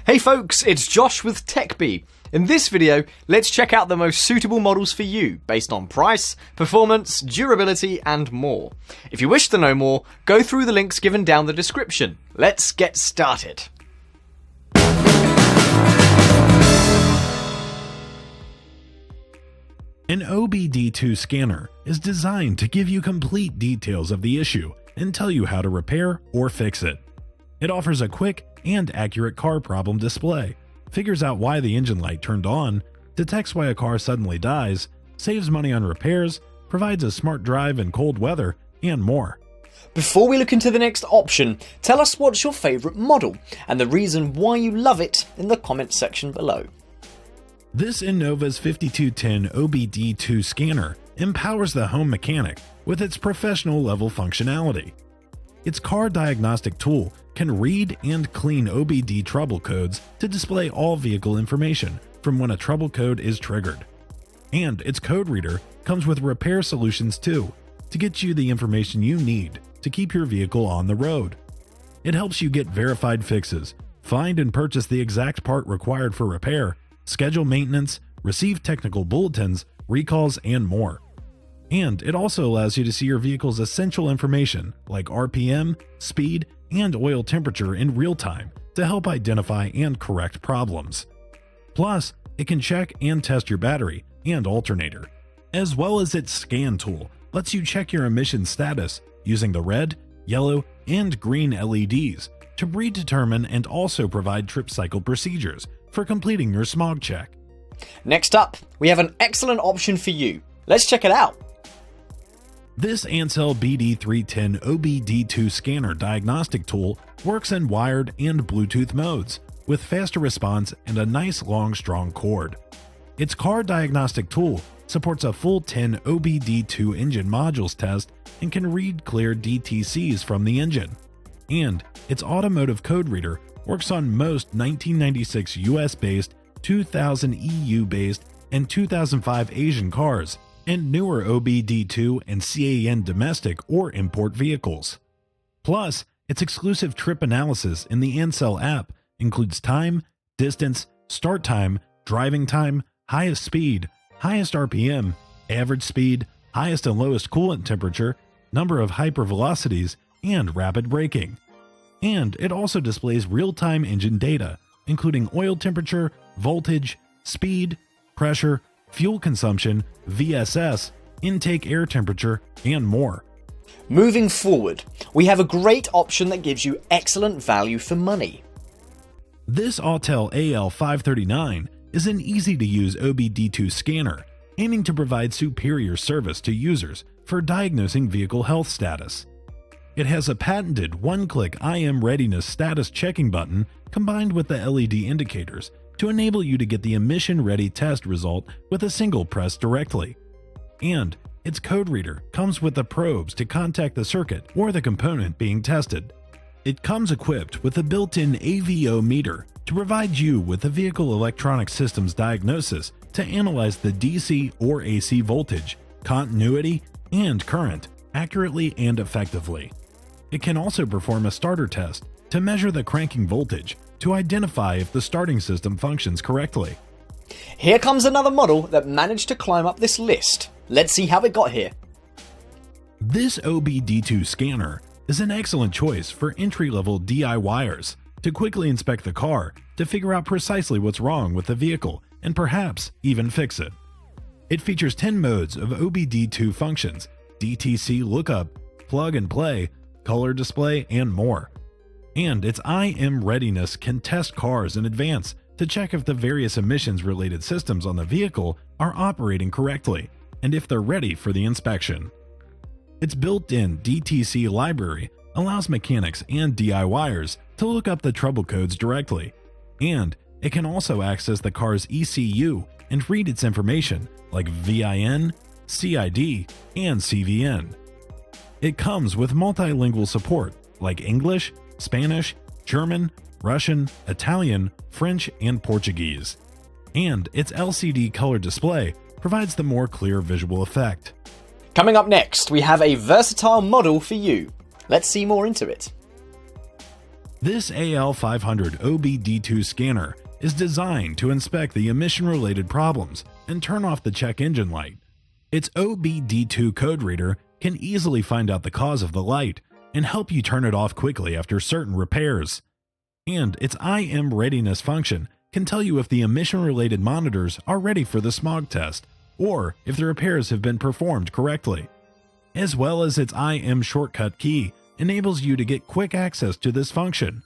Hey folks, it's Josh with TechBee. In this video, let's check out the most suitable models for you based on price, performance, durability, and more. If you wish to know more, go through the links given down the description. Let's get started. An OBD2 scanner is designed to give you complete details of the issue and tell you how to repair or fix it. It offers a quick and accurate car problem display, figures out why the engine light turned on, detects why a car suddenly dies, saves money on repairs, provides a smart drive in cold weather, and more. Before we look into the next option, tell us what's your favourite model and the reason why you love it in the comment section below. This Innova's 5210 OBD2 scanner empowers the home mechanic with its professional level functionality. Its car diagnostic tool can read and clean OBD trouble codes to display all vehicle information from when a trouble code is triggered. And its code reader comes with repair solutions too, to get you the information you need to keep your vehicle on the road. It helps you get verified fixes, find and purchase the exact part required for repair, schedule maintenance, receive technical bulletins, recalls, and more. And it also allows you to see your vehicle's essential information like RPM, speed, and oil temperature in real time to help identify and correct problems. Plus, it can check and test your battery and alternator, as well as its scan tool lets you check your emission status using the red, yellow, and green LEDs to predetermine and also provide trip cycle procedures for completing your smog check. Next up, we have an excellent option for you. Let's check it out. This Ansell BD310 OBD2 scanner diagnostic tool works in wired and Bluetooth modes, with faster response and a nice long strong cord. Its car diagnostic tool supports a full 10 OBD2 engine modules test and can read clear DTCs from the engine. And its automotive code reader works on most 1996 US-based, 2000 EU-based, and 2005 Asian cars, and newer OBD2 and CAN domestic or import vehicles. Plus, its exclusive trip analysis in the Ansell app includes time, distance, start time, driving time, highest speed, highest RPM, average speed, highest and lowest coolant temperature, number of hypervelocities, and rapid braking. And it also displays real-time engine data, including oil temperature, voltage, speed, pressure, fuel consumption, VSS, intake air temperature, and more. Moving forward, we have a great option that gives you excellent value for money. This Autel AL539 is an easy-to-use OBD2 scanner, aiming to provide superior service to users for diagnosing vehicle health status. It has a patented one-click IM readiness status checking button combined with the LED indicators to enable you to get the emission-ready test result with a single press directly. And its code reader comes with the probes to contact the circuit or the component being tested. It comes equipped with a built-in AVO meter to provide you with the vehicle electronic systems diagnosis to analyze the DC or AC voltage, continuity, and current accurately and effectively. It can also perform a starter test to measure the cranking voltage to identify if the starting system functions correctly. Here comes another model that managed to climb up this list. Let's see how it got here. This OBD2 scanner is an excellent choice for entry-level DIYers to quickly inspect the car to figure out precisely what's wrong with the vehicle and perhaps even fix it. It features 10 modes of OBD2 functions, DTC lookup, plug and play, color display, and more. And its IM readiness can test cars in advance to check if the various emissions-related systems on the vehicle are operating correctly and if they're ready for the inspection. Its built-in DTC library allows mechanics and DIYers to look up the trouble codes directly, and it can also access the car's ECU and read its information like VIN, CID, and CVN. It comes with multilingual support like English, Spanish, German, Russian, Italian, French, and Portuguese. And its LCD color display provides the more clear visual effect. Coming up next, we have a versatile model for you. Let's see more into it. This AL500 OBD2 scanner is designed to inspect the emission-related problems and turn off the check engine light. Its OBD2 code reader can easily find out the cause of the light and help you turn it off quickly after certain repairs. And its IM readiness function can tell you if the emission-related monitors are ready for the smog test, or if the repairs have been performed correctly. As well as its IM shortcut key enables you to get quick access to this function.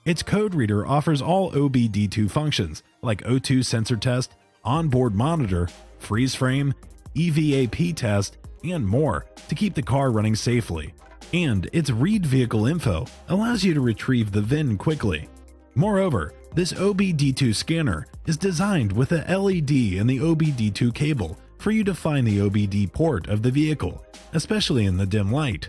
Its code reader offers all OBD2 functions like O2 sensor test, onboard monitor, freeze frame, EVAP test, and more to keep the car running safely. And its read vehicle info allows you to retrieve the VIN quickly. Moreover, this OBD2 scanner is designed with a LED in the OBD2 cable for you to find the OBD port of the vehicle, especially in the dim light.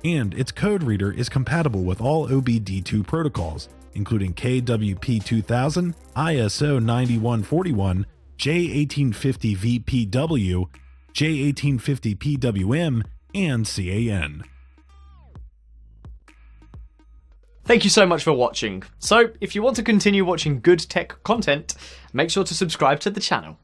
And its code reader is compatible with all OBD2 protocols, including KWP2000, ISO 9141, J1850VPW, J1850PWM, and CAN. Thank you so much for watching. So, if you want to continue watching good tech content, make sure to subscribe to the channel.